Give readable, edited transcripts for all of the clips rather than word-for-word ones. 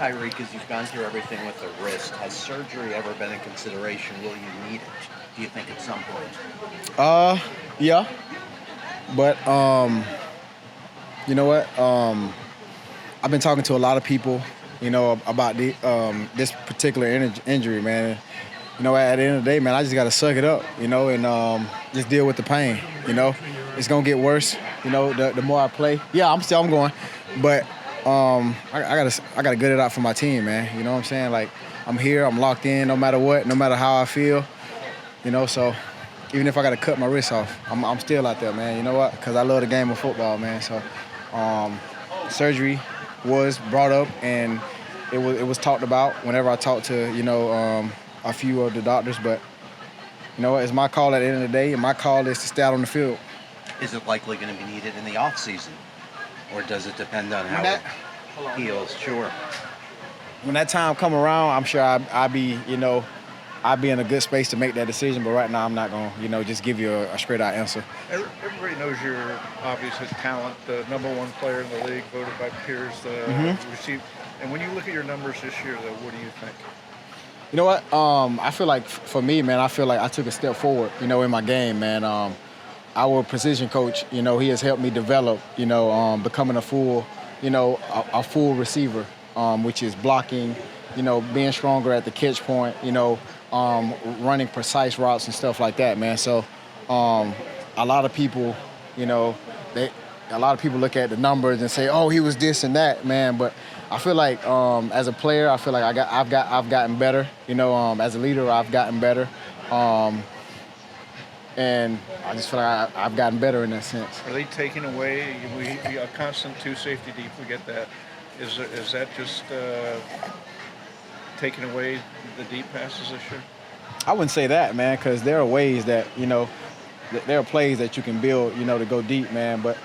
Tyreek, as you've gone through everything with the wrist, has surgery ever been a consideration? Will you need it, do you think, at some point? Yeah, but you know what? I've been talking to a lot of people, about this particular injury, man. At the end of the day, man, I just got to suck it up, and just deal with the pain. It's gonna get worse. The more I play. Yeah, I'm going, but I gotta get it out for my team, man. You know what I'm saying? Like, I'm here, I'm locked in, no matter what, no matter how I feel. So even if I got to cut my wrist off, I'm still out there, man. You know what? Because I love the game of football, man. So surgery was brought up, and it was talked about whenever I talked to, a few of the doctors. But, it's my call at the end of the day, and my call is to stay out on the field. Is it likely going to be needed in the off season, or does it depend on how it heals? Sure. When that time come around, I'm sure I'll be in a good space to make that decision, but right now I'm not going to, just give you a straight-out answer. Everybody knows you're obviously talent, the number one player in the league, voted by peers. And when you look at your numbers this year, though, what do you think? You know what? I feel like, for me, man, I feel like I took a step forward, in my game, man. Our position coach, he has helped me develop, becoming a full, a full receiver, which is blocking, being stronger at the catch point, running precise routes and stuff like that, man. So a lot of people, a lot of people look at the numbers and say, oh, he was this and that, man. But I feel like as a player, I feel like I've gotten better. As a leader, I've gotten better. And I just feel like I've gotten better in that sense. Are they taking away a constant two safety deep? We get that. Is that just taking away the deep passes this year? I wouldn't say that, man, because there are ways that, there are plays that you can build, to go deep, man. But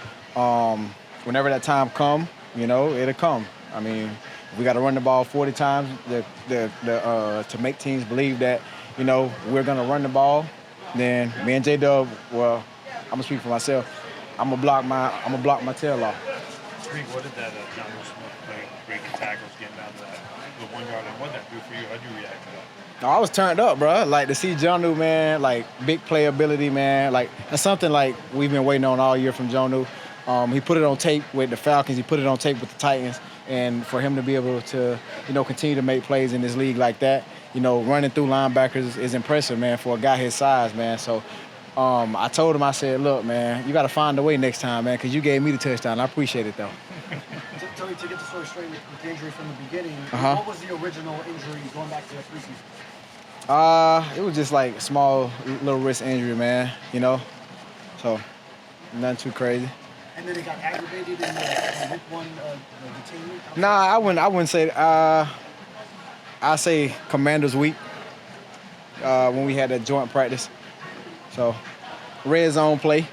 whenever that time come, it'll come. I mean, we got to run the ball 40 times to make teams believe that, we're going to run the ball. Then me and J-Dub, well, I'm going to speak for myself. I'm going to block my tail off. What did that Jonnu Smith breaking tackles, getting down to the 1 yard line? What did that do for you? How'd you react to that? I was turned up, bro. Like, to see Jonnu, man, like, big playability, man. Like, that's something, like, we've been waiting on all year from Jonnu. He put it on tape with the Falcons. He put it on tape with the Titans. And for him to be able to, continue to make plays in this league like that, running through linebackers is impressive, man, for a guy his size, man. So I told him, I said, look, man, you got to find a way next time, man, because you gave me the touchdown. I appreciate it, though. To get the story straight with the injury from the beginning, what was the original injury going back to the preseason? It was just like a small little wrist injury, man, so nothing too crazy. And then it got aggravated in the week one the team? Nah, I wouldn't say I say Commander's week when we had that joint practice. So red zone play.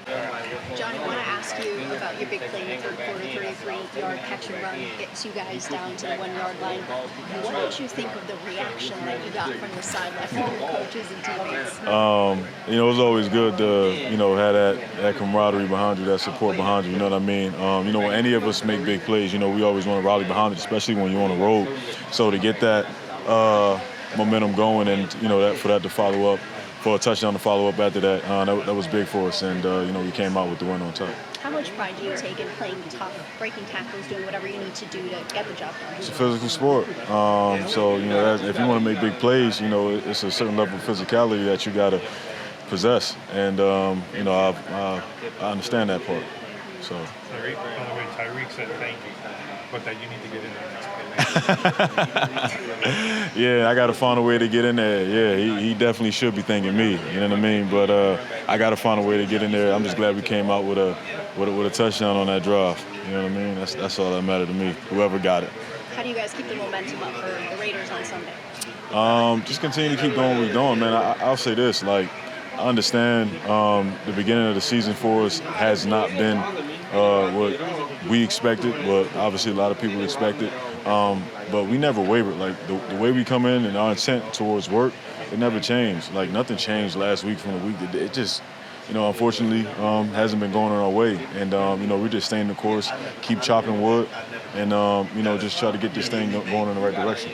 John, I want to ask you about your big play in the third quarter, 33-yard catch and run, gets you guys down to the 1 yard line. What did you think of the reaction that you got from the sideline from your coaches and teammates? It was always good to, have that camaraderie behind you, that support behind you, you know what I mean? When any of us make big plays, we always want to rally behind it, especially when you're on the road. So to get that momentum going and, for that to follow up, for a touchdown to follow up after that, that was big for us, and we came out with the win on top. How much pride do you take in playing tough, breaking tackles, doing whatever you need to do to get the job done? It's a physical sport, so if you want to make big plays, it's a certain level of physicality that you got to possess, and I understand that part. So. Tyreek, by the way, Tyreek said thank you, but that you need to get in there now. Yeah, I got to find a way to get in there. Yeah, he definitely should be thanking me. You know what I mean? But I got to find a way to get in there. I'm just glad we came out with a touchdown on that drive. You know what I mean? That's all that mattered to me. Whoever got it. How do you guys keep the momentum up for the Raiders on Sunday? Just continue to keep doing what we're doing, man. I'll say this, like, I understand the beginning of the season for us has not been what we expected, but obviously a lot of people expected. But we never wavered. Like, the way we come in and our intent towards work, it never changed. Like, nothing changed last week from the week. It just, unfortunately, hasn't been going our way. And we're just staying the course, keep chopping wood, and just try to get this thing going in the right direction.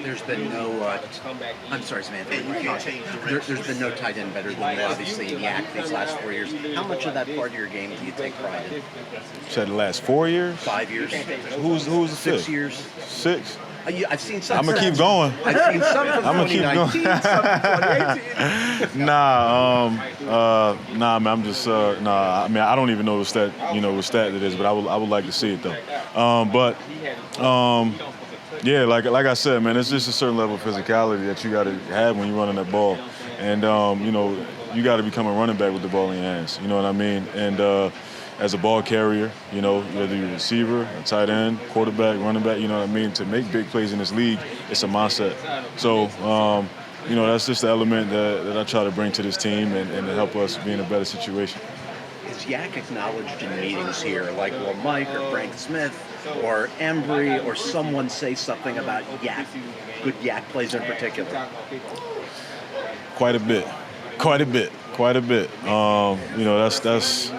There's been no. I'm sorry, Samantha. There's been no tight end better than you, obviously, in Yak these last 4 years. How much of that part of your game do you take pride in? You said the last 4 years? 5 years. Who's the 6 fifth? years. 6? I've seen some. I'm gonna keep going. I've seen some from I'm gonna keep 2019, some from 2018. Nah, man. I'm just I mean, I don't even know what stat it is, but I would like to see it though. Yeah, like I said, man, it's just a certain level of physicality that you got to have when you're running that ball, and you got to become a running back with the ball in your hands. You know what I mean? And as a ball carrier, whether you're a receiver, a tight end, quarterback, running back, you know what I mean? To make big plays in this league, it's a mindset. So, that's just the element that I try to bring to this team and to help us be in a better situation. Is Yak acknowledged in meetings here? Like, will Mike or Frank Smith or Embry or someone say something about Yak, good Yak plays in particular? Quite a bit. That's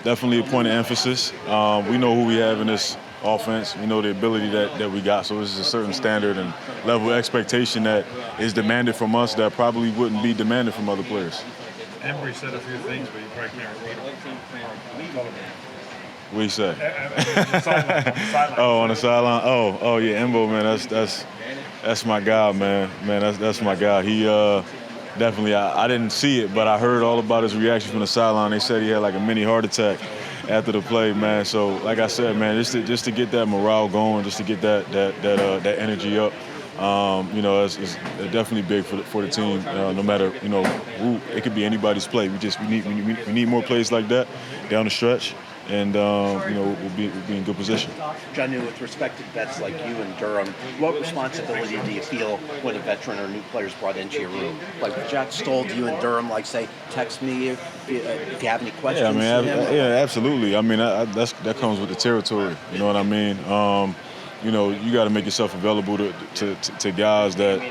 definitely a point of emphasis. We know who we have in this offense. We know the ability that we got. So there's a certain standard and level of expectation that is demanded from us that probably wouldn't be demanded from other players. Embry said a few things, but you probably can't repeat them. What do you say? On the sideline. Oh, on the sideline. Oh, yeah, Embo, man. That's my guy, man. That's my guy. He definitely. I didn't see it, but I heard all about his reaction from the sideline. They said he had like a mini heart attack after the play, man. So, like I said, man, just to get that morale going, just to get that energy up. It's definitely big for the team. No matter who, it could be anybody's play. We need more plays like that down the stretch, and we'll be in good position. Jonnu, with respect to vets like you and Durham, what responsibility do you feel when a veteran or new player is brought into your room? Like Jack Stoll, do you and Durham say, text me if you have any questions? Yeah, absolutely. I mean, that comes with the territory. You know what I mean? You got to make yourself available to guys that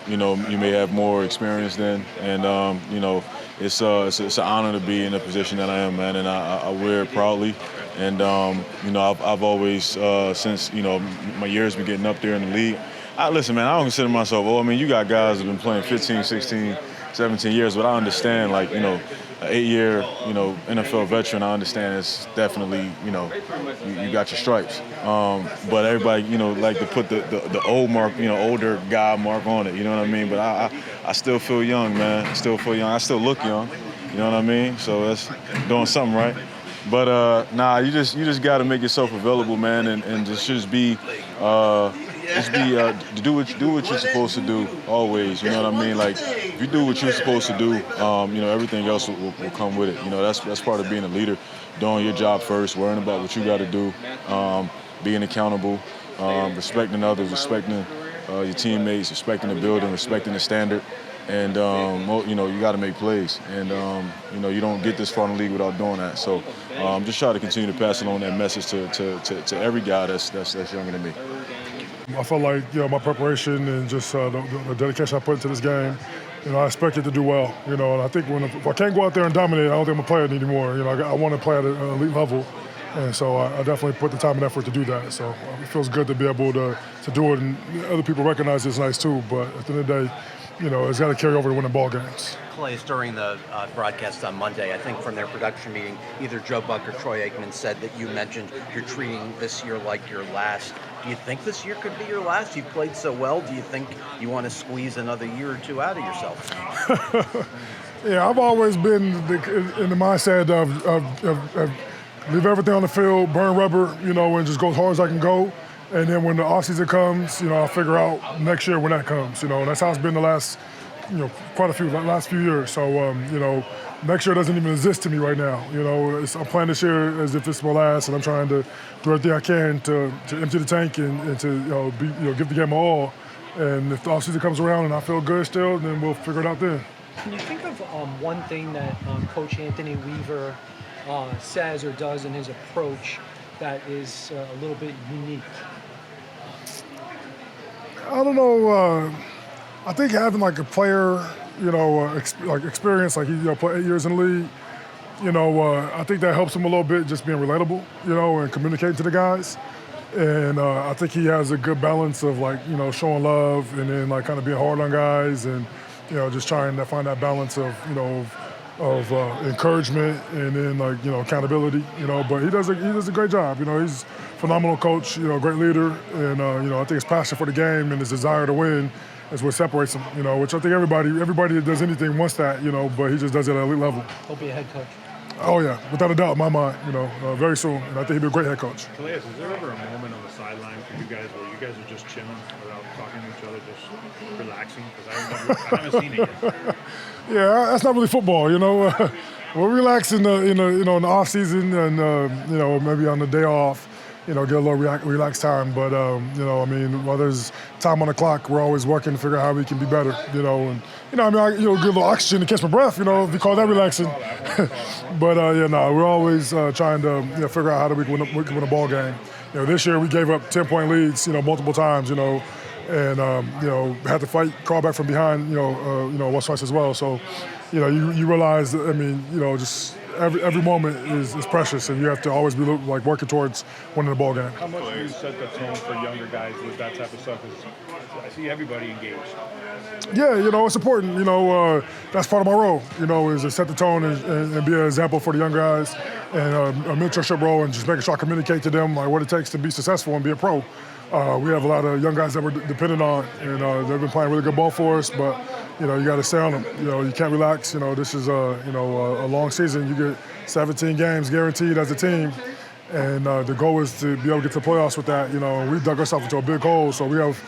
you may have more experience than, and it's an honor to be in the position that I am, man, and I wear it proudly. And I've always since my years been getting up there in the league. Listen, man, I don't consider myself old. I mean, you got guys that have been playing 15, 16, 17 years, but I understand, an 8-year, NFL veteran, I understand it's definitely, you got your stripes. But everybody, like to put the old mark, older guy mark on it, you know what I mean? But I still feel young, man. I still feel young. I still look young, you know what I mean? So that's doing something right. But you just got to make yourself available, man, and just be do what you're supposed to do always. You know what I mean? Like, if you do what you're supposed to do, everything else will come with it. That's part of being a leader, doing your job first, worrying about what you got to do, being accountable, respecting others, respecting your teammates, respecting the building, respecting the standard. And, you got to make plays. And, you don't get this far in the league without doing that. So just try to continue to pass along that message to every guy that's younger than me. I felt like, my preparation and just the dedication I put into this game, I expected to do well, and I think if I can't go out there and dominate, I don't think I'm a player anymore. I want to play at an elite level, and so I definitely put the time and effort to do that. So it feels good to be able to do it, and other people recognize it's nice too, but at the end of the day, it's got to carry over to winning ball games. Calais, during the broadcast on Monday, I think from their production meeting, either Joe Buck or Troy Aikman said that you mentioned you're treating this year like your last. Do you think this year could be your last? You've played so well. Do you think you want to squeeze another year or two out of yourself? Yeah, I've always been in the mindset of leave everything on the field, burn rubber, and just go as hard as I can go. And then when the offseason comes, I'll figure out next year when that comes. And that's how it's been the last, last few years. So, next year doesn't even exist to me right now. I'm playing this year as if it's my last, and I'm trying to do everything I can to empty the tank and to give the game my all. And if the offseason comes around and I feel good still, then we'll figure it out then. Can you think of one thing that Coach Anthony Weaver says or does in his approach that is a little bit unique? I don't know. I think having like a player experience. Like he played 8 years in the league. I think that helps him a little bit, just being relatable, and communicating to the guys. And I think he has a good balance of showing love and then kind of being hard on guys and just trying to find that balance of of encouragement and then accountability. But he does a great job. He's a phenomenal coach. Great leader, and I think his passion for the game and his desire to win is what separates him. Which I think everybody that does anything wants that. But he just does it at an elite level. He'll be a head coach. Oh yeah, without a doubt, in my mind. Very soon, and I think he'll be a great head coach. Calais, is there ever a moment on the sideline for you guys where you guys are just chilling without talking to each other, just relaxing? Because I haven't seen it yet. Yeah, that's not really football. We're relaxing in the off season and maybe on the day off. Get a little relaxed time, but while there's time on the clock, we're always working to figure out how we can be better. Get a little oxygen to catch my breath. If you call that relaxing. But we're always trying to figure out how we can win a ball game. This year we gave up 10-point leads, multiple times, and had to fight, crawl back from behind, once twice as well. So, you realize, just every moment is precious, and you have to always be working towards winning the ball game. How much do you set the tone for younger guys with that type of stuff? I see everybody engaged. Yeah, it's important. That's part of my role, is to set the tone and be an example for the young guys and a mentorship role and just making sure I communicate to them what it takes to be successful and be a pro. We have a lot of young guys that we're dependent on, and they've been playing really good ball for us, but, you got to stay on them. You can't relax. This is, a long season. You get 17 games guaranteed as a team, and the goal is to be able to get to the playoffs with that. We dug ourselves into a big hole, so we have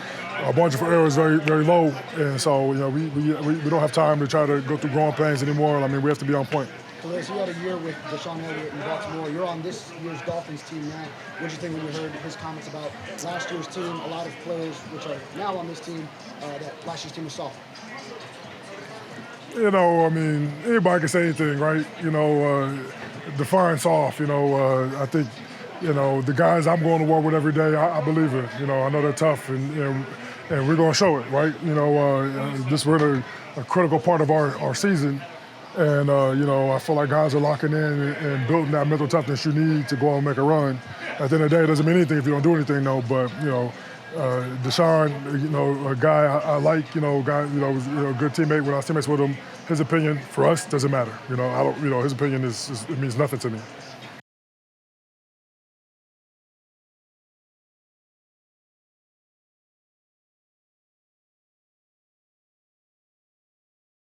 our margin for error is very, very low, and so, we don't have time to try to go through growing pains anymore. We have to be on point. Calais, you had a year with Deshaun Elliott in Baltimore. You're on this year's Dolphins team now. What did you think when you heard his comments about last year's team? A lot of players which are now on this team, that last year's team was soft. Anybody can say anything, right? Define soft. I think, the guys I'm going to war with every day, I believe it. I know they're tough, and we're going to show it, right? We're in a critical part of our season. And, I feel like guys are locking in and building that mental toughness you need to go out and make a run. At the end of the day, it doesn't mean anything if you don't do anything, though. But, Deshaun, a guy I like, was a good teammate when I was teammates with him. His opinion for us doesn't matter. His opinion it means nothing to me.